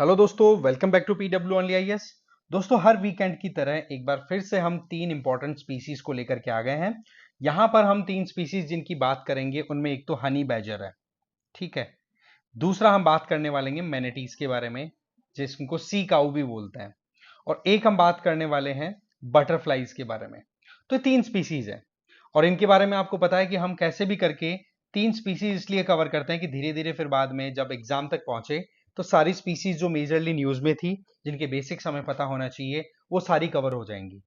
Hello दोस्तों, welcome back to PW only IAS. दोस्तों, हर वीकेंड की तरह एक बार फिर से हम तीन इंपॉर्टेंट स्पीसीज को लेकर के आ गए हैं। यहां पर हम तीन स्पीसीज जिनकी बात करेंगे उनमें एक तो हनी बैजर है, ठीक है। दूसरा हम बात करने वाले हैं मैनेटीज के बारे में, जिसको सी काऊ भी बोलते हैं। और एक हम बात करने वाले हैं बटरफ्लाइज के बारे में। तो ये तीन स्पीसीज है और इनके बारे में आपको पता है कि हम कैसे भी करके तीन स्पीसीज इसलिए कवर करते हैं कि धीरे धीरे फिर बाद में जब एग्जाम तक पहुंचे तो सारी स्पीसीज जो मेजरली न्यूज में थी, जिनके बेसिक्स हमें पता होना चाहिए, वो सारी कवर हो जाएंगी।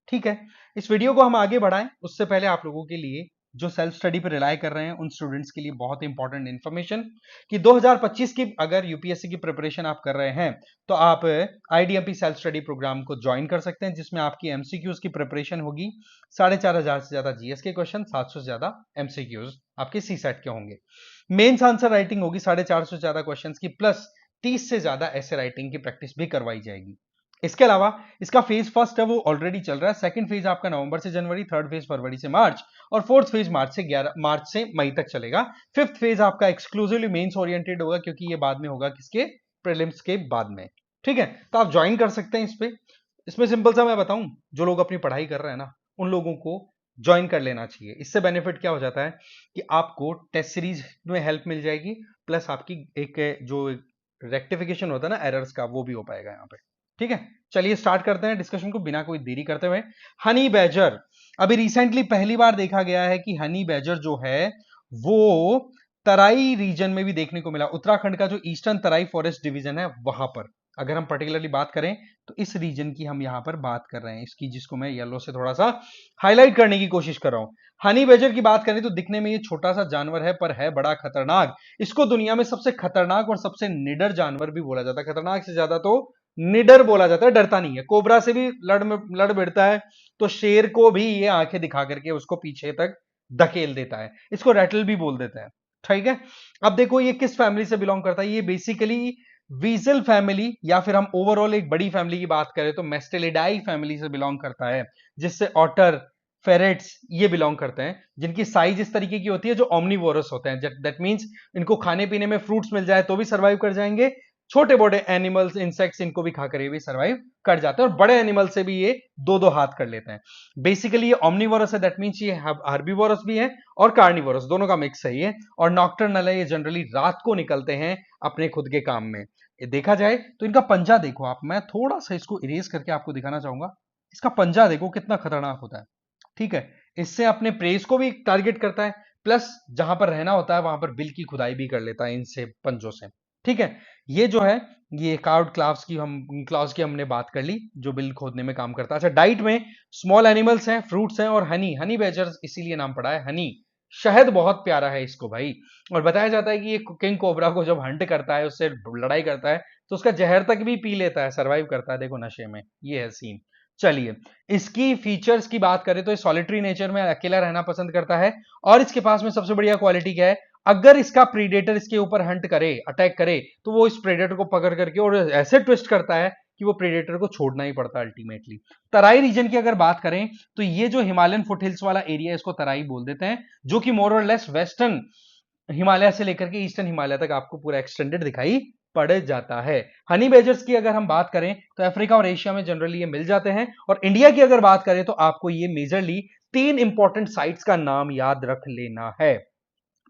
ठीक है। इस वीडियो को हम आगे बढ़ाएं उससे पहले आप लोगों के लिए, जो सेल्फ स्टडी पर रिलाई कर रहे हैं, उन स्टूडेंट्स के लिए बहुत इंपॉर्टेंट इंफॉर्मेशन कि 2025 की अगर यूपीएससी की प्रिपरेशन आप कर रहे हैं तो आप आईडीएमपी सेल्फ स्टडी प्रोग्राम को ज्वाइन कर सकते हैं, जिसमें आपकी एमसीक्यूज की प्रिपरेशन होगी। 4,500 से ज्यादा जीएस के क्वेश्चन, 700 से ज्यादा एमसीक्यूज आपके सी सेट के होंगे। मेन्स आंसर राइटिंग होगी 450 से ज्यादा क्वेश्चन की, प्लस 30 से ज्यादा ऐसे राइटिंग की प्रैक्टिस भी करवाई जाएगी। इसके अलावा इसका फेज फर्स्ट है वो ऑलरेडी चल रहा है, सेकंड फेज आपका नवंबर से जनवरी, थर्ड फेज फरवरी से मार्च और फोर्थ फेज मार्च से मई तक चलेगा। फिफ्थ फेज आपका एक्सक्लूसिवली मेंस ओरिएंटेड होगा, क्योंकि ये बाद में होगा किसके, प्रीलिम्स के बाद में। ठीक है, तो आप ज्वाइन कर सकते हैं इस पे। इसमें सिंपल सा मैं बताऊं, जो लोग अपनी पढ़ाई कर रहे हैं ना, उन लोगों को ज्वाइन कर लेना चाहिए। इससे बेनिफिट क्या हो जाता है कि आपको टेस्ट सीरीज में हेल्प मिल जाएगी, प्लस आपकी एक जो रेक्टिफिकेशन होता है ना एरर्स का, वो भी हो पाएगा यहाँ पे। ठीक है, चलिए स्टार्ट करते हैं डिस्कशन को बिना कोई देरी करते हुए। हनी बैजर, अभी रिसेंटली पहली बार देखा गया है कि हनी बैजर जो है वो तराई रीजन में भी देखने को मिला। उत्तराखंड का जो ईस्टर्न तराई फॉरेस्ट डिवीजन है वहां पर, अगर हम पर्टिकुलरली बात करें तो इस रीजन की हम यहां पर बात कर रहे हैं, इसकी जिसको मैं येलो से थोड़ा सा हाईलाइट करने की कोशिश कर रहा हूं। हनी बैजर की बात करें तो दिखने में ये छोटा सा जानवर है, पर है बड़ा खतरनाक। इसको दुनिया में सबसे खतरनाक और सबसे निडर जानवर भी बोला जाता है। खतरनाक से ज्यादा तो निडर बोला जाता है, डरता नहीं है। कोबरा से भी लड़ भिड़ता है, तो शेर को भी ये आंखें दिखा करके उसको पीछे तक धकेल देता है। इसको रैटल भी बोल देता है। ठीक है, अब देखो ये किस फैमिली से बिलोंग करता है। ये बेसिकली वीजल फैमिली, या फिर हम ओवरऑल एक बड़ी फैमिली की बात करें तो मेस्टेलिडाई फैमिली से बिलोंग करता है, जिससे ऑटर, फेरेट्स ये बिलोंग करते हैं, जिनकी साइज इस तरीके की होती है, जो ओमनीवोरस होते हैं। दैट मींस इनको खाने पीने में फ्रूट्स मिल जाए तो भी सर्वाइव कर जाएंगे, छोटे बड़े एनिमल्स, इंसेक्ट्स, इनको भी खाकर ये भी सर्वाइव कर जाते हैं, और बड़े एनिमल से भी ये दो दो हाथ कर लेते हैं। बेसिकली ये ओमनीवोरस है, दैट मींस ये हर्बीवोरस भी है और कार्निवोरस, दोनों का मिक्स है ये। और नॉक्टर्नल है, ये जनरली रात को निकलते हैं अपने खुद के काम में। ये देखा जाए तो इनका पंजा देखो आप, मैं थोड़ा सा इसको इरेज करके आपको दिखाना चाहूंगा। इसका पंजा देखो कितना खतरनाक होता है। ठीक है, इससे अपने प्रेस को भी टारगेट करता है, प्लस जहां पर रहना होता है वहां पर बिल की खुदाई भी कर लेता है इनसे पंजों से। ठीक है, ये जो है ये कार्ड क्लाउस की हमने बात कर ली, जो बिल खोदने में काम करता है। अच्छा, डाइट में स्मॉल एनिमल्स हैं, फ्रूट्स हैं और हनी बैजर्स इसीलिए नाम पड़ा है हनी। शहद बहुत प्यारा है इसको भाई। और बताया जाता है कि ये किंग कोबरा को जब हंट करता है, उससे लड़ाई करता है, तो उसका जहर तक भी पी लेता है, सरवाइव करता है। देखो नशे में, ये है सीन। चलिए, इसकी फीचर्स की बात करें तो ये सॉलिटरी नेचर में अकेला रहना पसंद करता है। और इसके पास में सबसे बढ़िया क्वालिटी क्या है, अगर इसका प्रीडेटर इसके ऊपर हंट करे, अटैक करे, तो वो इस प्रीडेटर को पकड़ करके और ऐसे ट्विस्ट करता है कि वो प्रीडेटर को छोड़ना ही पड़ता है अल्टीमेटली। तराई रीजन की अगर बात करें तो ये जो हिमालयन फुटहिल्स वाला एरिया है, इसको तराई बोल देते हैं, जो कि मोर और लेस वेस्टर्न हिमालय से लेकर के ईस्टर्न हिमालय तक आपको पूरा एक्सटेंडेड दिखाई पड़ जाता है। हनी बेजर्स की अगर हम बात करें तो अफ्रीका और एशिया में जनरली ये मिल जाते हैं। और इंडिया की अगर बात करें तो आपको ये मेजरली तीन इंपॉर्टेंट साइट्स का नाम याद रख लेना है।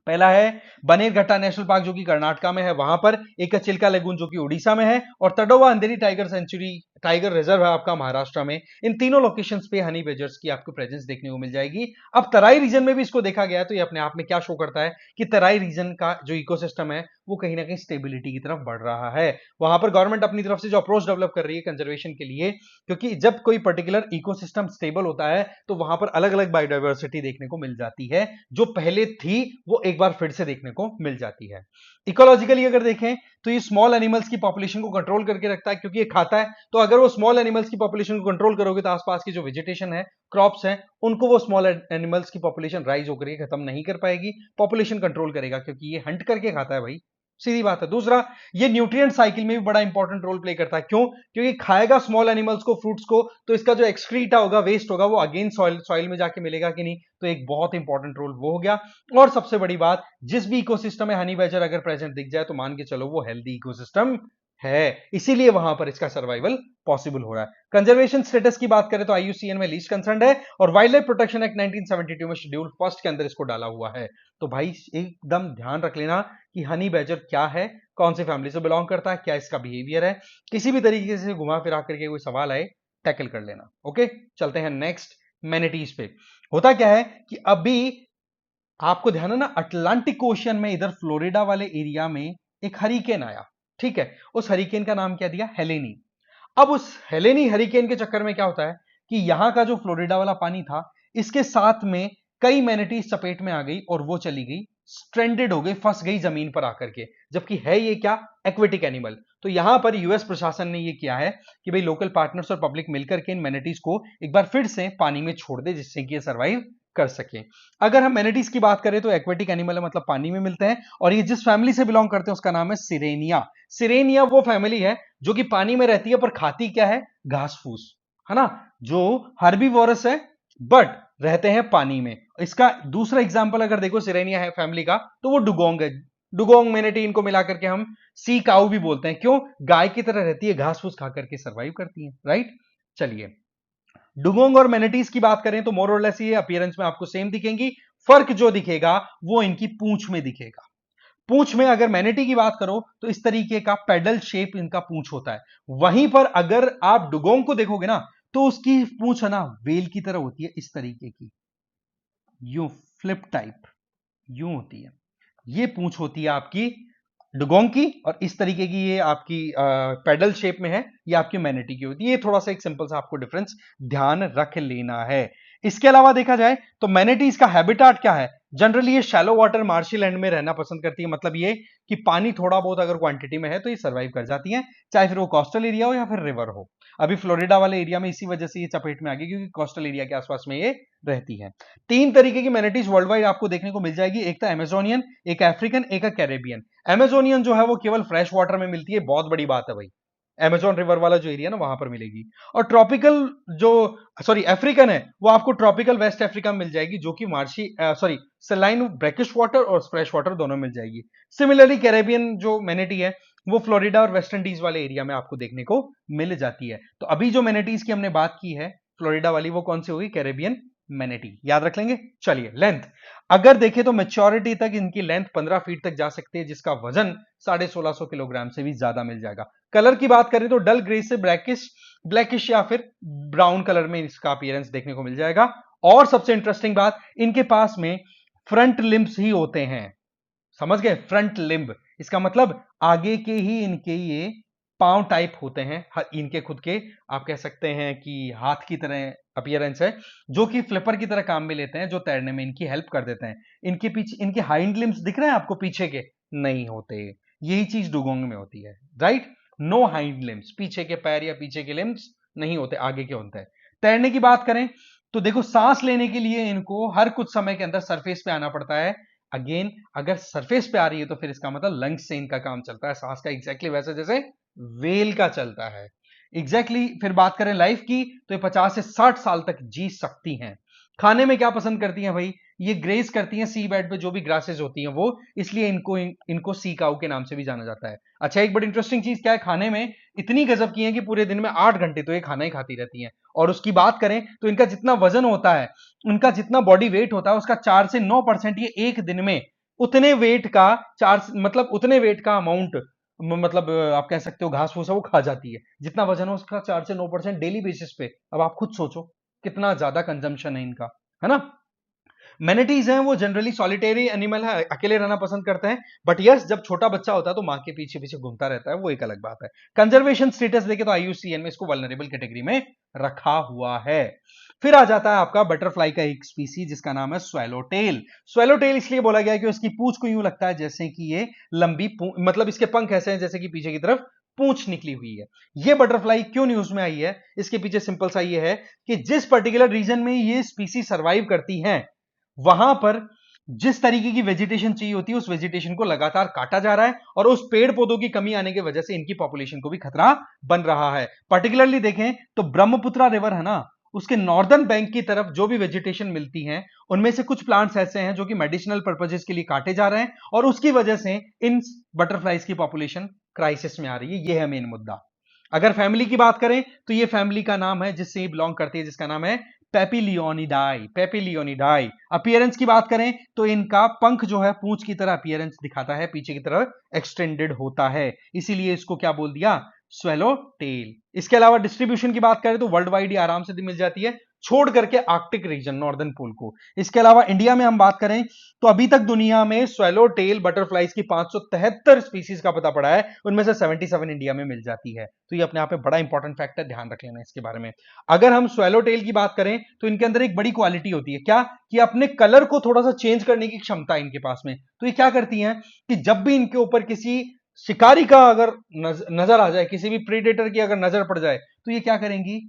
पहला है बनेरघट्टा नेशनल पार्क, जो कि कर्नाटका में है, वहां पर एक चिल्का लेगून जो कि उड़ीसा में है, और तडोवा अंधेरी टाइगर सेंचुरी, टाइगर रिजर्व है आपका महाराष्ट्र में। इन तीनों लोकेशंस पे हनी बेजर्स की आपको प्रेजेंस देखने को मिल जाएगी। अब तराई रीजन में भी इसको देखा गया, तो ये अपने आप में क्या शो करता है कि तराई रीजन का जो इकोसिस्टम है वो कहीं ना कहीं स्टेबिलिटी की तरफ बढ़ रहा है। वहां पर गवर्नमेंट अपनी तरफ से जो अप्रोच डेवलप कर रही है कंजर्वेशन के लिए, क्योंकि जब कोई पर्टिकुलर इकोसिस्टम स्टेबल होता है तो वहां पर अलग अलग बायोडाइवर्सिटी देखने को मिल जाती है, जो पहले थी वो एक बार फिर से देखने को मिल जाती है। इकोलॉजिकली अगर देखें तो ये स्मॉल एनिमल्स की पॉपुलेशन को कंट्रोल करके रखता है, क्योंकि ये खाता है। तो अगर वो स्मॉल एनिमल्स की पॉपुलेशन को कंट्रोल करोगे तो आसपास की जो वेजिटेशन है, क्रॉप्स हैं, उनको वो स्मॉल एनिमल्स की पॉपुलेशन राइज होकर के खत्म नहीं कर पाएगी, पॉपुलेशन कंट्रोल करेगा, क्योंकि ये हंट करके खाता है भाई, सीधी बात है। दूसरा, ये न्यूट्रिएंट साइकिल में भी बड़ा इंपॉर्टेंट रोल प्ले करता है। क्यों? क्योंकि खाएगा स्मॉल एनिमल्स को, फ्रूट्स को, तो इसका जो एक्सक्रीटा होगा, वेस्ट होगा, वो अगेन सॉइल में जाके मिलेगा कि नहीं, तो एक बहुत इंपॉर्टेंट रोल वो हो गया। और सबसे बड़ी बात, जिस भी इकोसिस्टम में हनी बैजर अगर प्रेजेंट दिख जाए तो मान के चलो वो हेल्दी इकोसिस्टम है, इसीलिए वहां पर इसका सर्वाइवल पॉसिबल हो रहा है। कंजर्वेशन स्टेटस की बात करें तो IUCN में लीस्ट कंसर्न है और वाइल्ड लाइफ प्रोटेक्शन एक्ट 1972 में शेड्यूल फर्स्ट के अंदर इसको डाला हुआ है। तो भाई एकदम ध्यान रख लेना कि हनी बैजर क्या है, कौन सी फैमिली से बिलोंग करता है, क्या इसका बिहेवियर है, किसी भी तरीके से घुमा फिरा करके कोई सवाल आए टैकल कर लेना। ओके, चलते हैं नेक्स्ट मैनिटीज पे। होता क्या है कि अभी आपको ध्यान है ना, अटलांटिक ओशियन में इधर फ्लोरिडा वाले एरिया में एक हरिकेन आया, ठीक है, उस हरिकेन का नाम क्या दिया, हेलेनी। अब उस हेलेनी हरिकेन के चक्कर में क्या होता है कि यहां का जो फ्लोरिडा वाला पानी था, इसके साथ में कई मैनिटीज चपेट में आ गई और वो चली गई, स्ट्रेंडेड हो गई, फंस गई जमीन पर आकर के, जबकि है ये क्या, एक्वेटिक एनिमल। तो यहां पर यूएस प्रशासन ने ये किया है कि भाई लोकल पार्टनर्स और पब्लिक मिलकर के इन मैनिटीज को एक बार फिर से पानी में छोड़ दे, जिससे कि ये सर्वाइव कर सके। अगर हम मैनिटीज की बात करें तो एक्वेटिक एनिमल है, मतलब पानी में मिलते हैं, और ये जिस फैमिली से बिलोंग करते हैं उसका नाम है सिरेनिया। सिरेनिया वो फैमिली है जो कि पानी में रहती है पर खाती क्या है, घास फूस, है ना, जो हर्बीवोरस है बट रहते हैं पानी में। इसका दूसरा एग्जांपल अगर देखो सिरेनिया है फैमिली का, तो वो डुगोंग है। डुगोंग मैनिटी, इनको मिलाकर के हम सी काऊ भी बोलते हैं। क्यों, गाय की तरह रहती है, घास फूस खाकर के सर्वाइव करती है, राइट। चलिए, डुगोंग और मैनिटीज की बात करें तो मोर और लेस ये अपीयरेंस में आपको सेम दिखेंगी। फर्क जो दिखेगा वो इनकी पूंछ में दिखेगा। पूंछ में अगर मैनिटी की बात करो तो इस तरीके का पेडल शेप इनका पूंछ होता है। वहीं पर अगर आप डुगोंग को देखोगे ना, तो उसकी पूंछ है ना वेल की तरह होती है, इस तरीके की, यूं फ्लिप टाइप, यूं होती है। ये पूंछ होती है आपकी डुगोंग की, और इस तरीके की ये आपकी पेडल शेप में है, ये आपकी मैनिटी की होती है। ये थोड़ा सा एक सिंपल सा आपको डिफरेंस ध्यान रख लेना है। इसके अलावा देखा जाए तो मैनिटीज का हैबिटाट क्या है, जनरली ये शैलो वाटर मार्शी लैंड में रहना पसंद करती है। मतलब ये कि पानी थोड़ा बहुत अगर क्वांटिटी में है तो ये सर्वाइव कर जाती है, चाहे फिर वो कोस्टल एरिया हो या फिर रिवर हो। अभी फ्लोरिडा वाले एरिया में इसी वजह से ये चपेट में आ गई, क्योंकि कोस्टल एरिया के आसपास में ये रहती है। तीन तरीके की मैनिटीज वर्ल्ड वाइड आपको देखने को मिल जाएगी, एक तो अमेजोनियन, एक अफ्रीकन, एक कैरेबियन। अमेजोनियन जो है वो केवल फ्रेश वाटर में मिलती है, बहुत बड़ी बात है भाई, अमेजोन रिवर वाला जो एरिया ना वहां पर मिलेगी। और ट्रॉपिकल जो, सॉरी अफ्रीकन है, वो आपको ट्रॉपिकल वेस्ट अफ्रीका में मिल जाएगी, जो कि marshy sorry saline brackish water और फ्रेश वाटर दोनों मिल जाएगी। सिमिलरली कैरेबियन जो मैनिटी है वो फ्लोरिडा और वेस्ट इंडीज वाले एरिया में आपको देखने को मिल जाती है। तो अभी जो मैनिटीज की हमने बात की है फ्लोरिडा वाली, वो कौन सी होगी, कैरेबियन मैनिटी, याद रख लेंगे। चलिए, लेंथ अगर देखें तो मेच्योरिटी तक इनकी लेंथ 15 फीट तक जा सकती है, जिसका वजन 1650 किलोग्राम से भी ज्यादा मिल जाएगा। कलर की बात करें तो डल ग्रे से ब्लैकिश या फिर ब्राउन कलर में इसका अपीयरेंस देखने को मिल जाएगा। और सबसे इंटरेस्टिंग बात, इनके पास में फ्रंट लिम्ब्स ही होते हैं, समझ गए, फ्रंट लिम्ब, इसका मतलब आगे के ही इनके ये पांव टाइप होते हैं, इनके खुद के, आप कह सकते हैं कि हाथ की तरह अपीयरेंस है, जो कि फ्लिपर की तरह काम में लेते हैं, जो तैरने में इनकी हेल्प कर देते हैं। इनके पीछे इनके हाइंड लिम्स दिख रहे हैं आपको पीछे के, नहीं होते, यही चीज डुगोंग में होती है, राइट। नो हाइंड लिम्स, पीछे के पैर या पीछे के लिम्स नहीं होते, आगे के होते हैं। तैरने की बात करें तो देखो, सांस लेने के लिए इनको हर कुछ समय के अंदर सरफेस पे आना पड़ता है। अगेन, अगर सरफेस पे आ रही है तो फिर इसका मतलब लंग्स से इनका काम चलता है, सांस का एग्जैक्टली वैसे जैसे वेल का चलता है, एग्जैक्टली। फिर बात करें लाइफ की तो ये 50 से 60 साल तक जी सकती हैं। खाने में क्या पसंद करती हैं भाई, ये ग्रेज करती हैं सी बेड पे जो भी ग्रासेस होती हैं वो, इसलिए इनको सी काऊ के नाम से भी जाना जाता है। अच्छा, एक बड़ी इंटरेस्टिंग चीज क्या है, खाने में इतनी गजब की है कि पूरे दिन में 8 घंटे तो ये खाना ही खाती रहती हैं। और उसकी बात करें तो इनका जितना वजन होता है, उनका जितना बॉडी वेट होता है, उसका 4 से 9% ये एक दिन में उतने वेट का मतलब उतने वेट का अमाउंट, मतलब आप कह सकते हो घास फूस वो खा जाती है, जितना वजन हो उसका 4 से 9% डेली बेसिस पे। अब आप खुद सोचो कितना ज्यादा कंजम्पशन है इनका, है ना। मैनिटीज हैं वो जनरली सॉलिटेरी एनिमल है, अकेले रहना पसंद करते हैं, बट यस जब छोटा बच्चा होता है तो मां के पीछे पीछे घूमता रहता है, वो एक अलग बात है। कंजर्वेशन स्टेटस देखे तो IUCN में इसको वल्नरेबल कैटेगरी में रखा हुआ है। फिर आ जाता है आपका बटरफ्लाई का एक स्पीसी जिसका नाम है स्वेलोटेल। स्वेलोटेल इसलिए बोला गया है कि उसकी पूंछ को यूं लगता है जैसे कि ये लंबी मतलब इसके पंख ऐसे हैं जैसे कि पीछे की तरफ पूंछ निकली हुई है। ये बटरफ्लाई क्यों न्यूज में आई है, इसके पीछे सिंपल सा ये है कि जिस पर्टिकुलर रीजन में ये स्पीसी सर्वाइव करती हैं, वहां पर जिस तरीके की वेजिटेशन चाहिए होती है उस वेजिटेशन को लगातार काटा जा रहा है, और उस पेड़ पौधों की कमी आने की वजह से इनकी पॉपुलेशन को भी खतरा बन रहा है। पर्टिकुलरली देखें तो ब्रह्मपुत्रा रिवर है ना, उसके नॉर्दर्न बैंक की तरफ जो भी वेजिटेशन मिलती है, उनमें से कुछ प्लांट्स ऐसे हैं जो कि मेडिसिनल पर्पजेस के लिए काटे जा रहे हैं, और उसकी वजह से इन बटरफ्लाइज की पॉपुलेशन क्राइसिस में आ रही है। ये है मेन मुद्दा। अगर फैमिली की बात करें तो ये फैमिली का नाम है जिससे ये बिलोंग करती है, जिसका नाम है पेपिलियोनिडाई। पेपिलियोनिडाई। अपीयरेंस की बात करें तो इनका पंख जो है पूंछ की तरह अपीयरेंस दिखाता है, पीछे की तरफ एक्सटेंडेड होता है, इसीलिए इसको क्या बोल दिया, स्वेलो टेल। इसके अलावा डिस्ट्रीब्यूशन की बात करें तो वर्ल्ड वाइड आराम से मिल जाती है, छोड़ करके आर्कटिक रीजन, नॉर्दर्न पोल को। इसके अलावा इंडिया में हम बात करें तो अभी तक दुनिया में स्वेलो टेल बटरफ्लाइज की 573 स्पीसीज का पता पड़ा है, उनमें से 77 इंडिया में मिल जाती है। तो ये अपने आप में बड़ा इंपॉर्टेंट फैक्ट है, ध्यान रख लेना इसके बारे में। अगर हम स्वेलो टेल की बात करें तो इनके अंदर एक बड़ी क्वालिटी होती है, क्या, कि अपने कलर को थोड़ा सा चेंज करने की क्षमता है इनके पास में। तो ये क्या करती हैं कि जब भी इनके ऊपर किसी शिकारी का अगर नजर आ जाए, किसी भी प्रेडेटर की अगर नजर पड़ जाए, तो ये क्या करेंगी,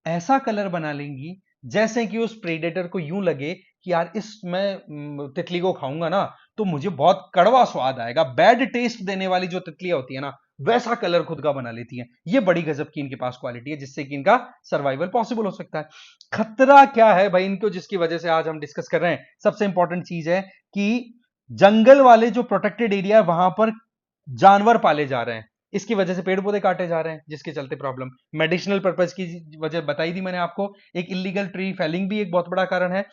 ऐसा कलर बना लेंगी जैसे कि उस प्रेडेटर को यूं लगे कि यार इस मैं तितली को खाऊंगा ना तो मुझे बहुत कड़वा स्वाद आएगा, बैड टेस्ट देने वाली जो तितलियां होती है ना, वैसा कलर खुद का बना लेती हैं। ये बड़ी गजब की इनके पास क्वालिटी है, जिससे कि इनका सर्वाइवल पॉसिबल हो सकता है। खतरा क्या है भाई इनको, जिसकी वजह से आज हम डिस्कस कर रहे हैं, सबसे इंपॉर्टेंट चीज है कि जंगल वाले जो प्रोटेक्टेड एरिया है वहां पर जानवर पाले जा रहे हैं, इसकी वजह से पेड़ पौधे काटे जा रहे हैं, जिसके चलते प्रॉब्लम। मेडिसिनल पर्पज की वजह बताई थी मैंने आपको, एक इलीगल ट्री फेलिंग भी एक बहुत बड़ा कारण है।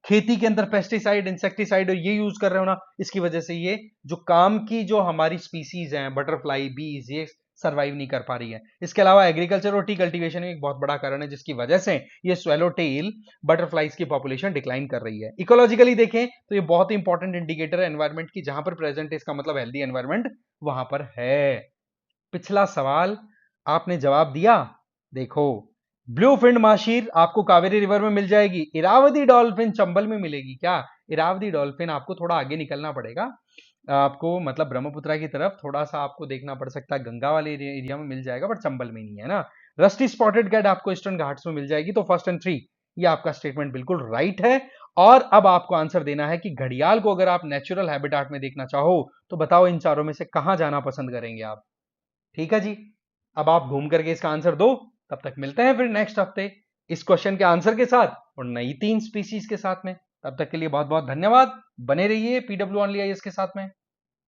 खेती के अंदर पेस्टिसाइड, इंसेक्टिसाइड ये यूज कर रहे हो ना, इसकी वजह से ये जो काम की जो हमारी स्पीसीज हैं, बटरफ्लाई, बीज, ये सर्वाइव नहीं कर पा रही है। इसके अलावा एग्रीकल्चर और टी कल्टीवेशन एक बहुत बड़ा कारण है, जिसकी वजह से ये स्वेलो टेल बटरफ्लाइज की पॉपुलेशन डिक्लाइन कर रही है। इकोलॉजिकली देखें तो ये बहुत इंपॉर्टेंट इंडिकेटर है एनवायरमेंट की, जहां पर प्रेजेंट है इसका मतलब हेल्दी एनवायरमेंट वहां पर है। पिछला सवाल आपने जवाब दिया, देखो, ब्लू फिन माशीर आपको कावेरी रिवर में मिल जाएगी, इरावदी डॉल्फिन चंबल में मिलेगी। क्या, इरावदी डॉल्फिन आपको थोड़ा आगे निकलना पड़ेगा, आपको मतलब ब्रह्मपुत्रा की तरफ थोड़ा सा आपको देखना पड़ सकता है, गंगा वाले एरिया में मिल जाएगा, बट चंबल में नहीं है ना। रस्टी स्पॉटेड कैट आपको ईस्टर्न घाट्स में मिल जाएगी। तो फर्स्ट एंड थ्री, ये आपका स्टेटमेंट बिल्कुल राइट है। और अब आपको आंसर देना है कि घड़ियाल को अगर आप नेचुरल हैबिटेट में देखना चाहो तो बताओ इन चारों में से कहां जाना पसंद करेंगे आप। ठीक है जी, अब आप घूम करके इसका आंसर दो। तब तक मिलते हैं फिर नेक्स्ट हफ्ते इस क्वेश्चन के आंसर के साथ और नई 3 स्पीसीज के साथ में। तब तक के लिए बहुत बहुत धन्यवाद, बने रहिए पीडब्ल्यू ओनली आईएएस के साथ में।